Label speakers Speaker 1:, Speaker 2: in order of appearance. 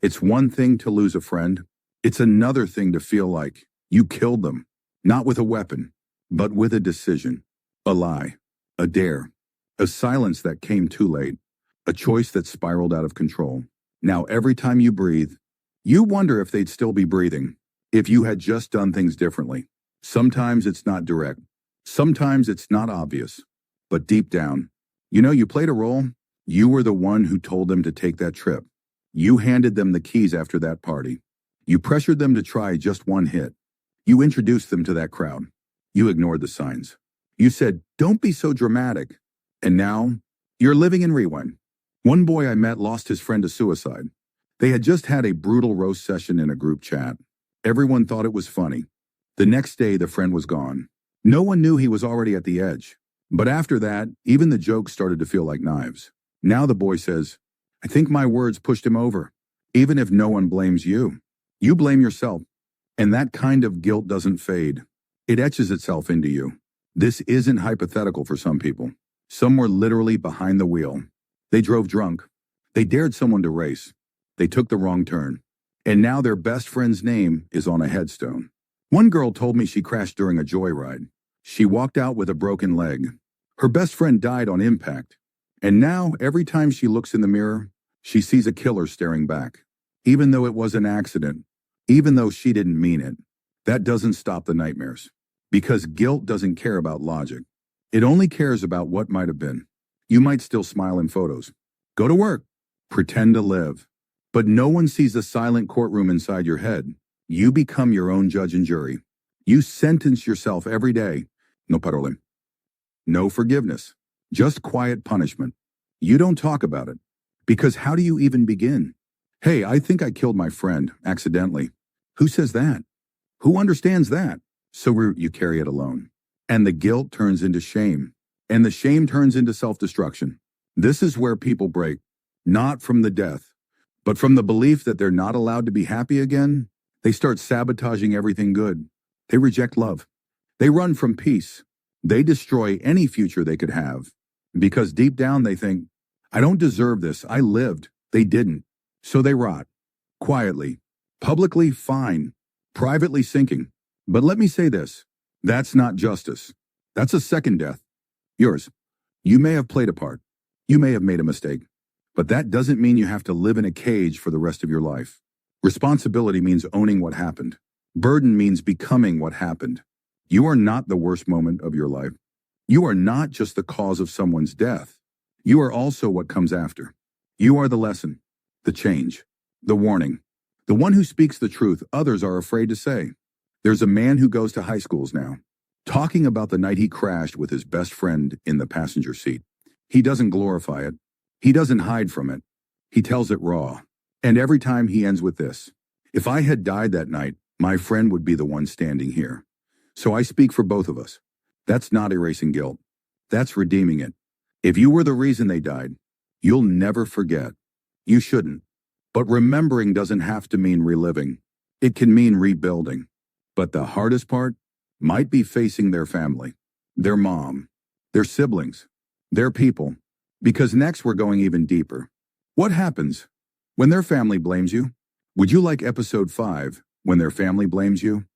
Speaker 1: It's one thing to lose a friend. It's another thing to feel like you killed them, not with a weapon, but with a decision, a lie, a dare, a silence that came too late, a choice that spiraled out of control. Now, every time you breathe, you wonder if they'd still be breathing, if you had just done things differently. Sometimes it's not direct. Sometimes it's not obvious. But deep down, you played a role. You were the one who told them to take that trip. You handed them the keys after that party. You pressured them to try just one hit. You introduced them to that crowd. You ignored the signs. You said, "Don't be so dramatic." And now, you're living in rewind. One boy I met lost his friend to suicide. They had just had a brutal roast session in a group chat. Everyone thought it was funny. The next day, the friend was gone. No one knew he was already at the edge. But after that, even the jokes started to feel like knives. Now the boy says, "I think my words pushed him over." Even if no one blames you, you blame yourself. And that kind of guilt doesn't fade. It etches itself into you. This isn't hypothetical for some people. Some were literally behind the wheel. They drove drunk. They dared someone to race. They took the wrong turn. And now their best friend's name is on a headstone. One girl told me she crashed during a joyride. She walked out with a broken leg. Her best friend died on impact. And now, every time she looks in the mirror, she sees a killer staring back. Even though it was an accident, even though she didn't mean it, that doesn't stop the nightmares. Because guilt doesn't care about logic. It only cares about what might have been. You might still smile in photos. Go to work. Pretend to live. But no one sees the silent courtroom inside your head. You become your own judge and jury. You sentence yourself every day. No parole. No forgiveness. Just quiet punishment. You don't talk about it. Because how do you even begin? "Hey, I think I killed my friend, accidentally." Who says that? Who understands that? So you carry it alone. And the guilt turns into shame. And the shame turns into self-destruction. This is where people break. Not from the death, but from the belief that they're not allowed to be happy again. They start sabotaging everything good. They reject love. They run from peace. They destroy any future they could have. Because deep down they think, "I don't deserve this. I lived." They didn't. So they rot. Quietly. Publicly, fine. Privately sinking. But let me say this. That's not justice. That's a second death. Yours. You may have played a part. You may have made a mistake. But that doesn't mean you have to live in a cage for the rest of your life. Responsibility means owning what happened. Burden means becoming what happened. You are not the worst moment of your life. You are not just the cause of someone's death. You are also what comes after. You are the lesson, the change, the warning, the one who speaks the truth others are afraid to say. There's a man who goes to high schools now, talking about the night he crashed with his best friend in the passenger seat. He doesn't glorify it. He doesn't hide from it. He tells it raw. And every time he ends with this: "If I had died that night, my friend would be the one standing here. So I speak for both of us." That's not erasing guilt. That's redeeming it. If you were the reason they died, you'll never forget. You shouldn't. But remembering doesn't have to mean reliving. It can mean rebuilding. But the hardest part might be facing their family, their mom, their siblings, their people. Because next we're going even deeper. What happens when their family blames you? Would you like episode 5, when their family blames you?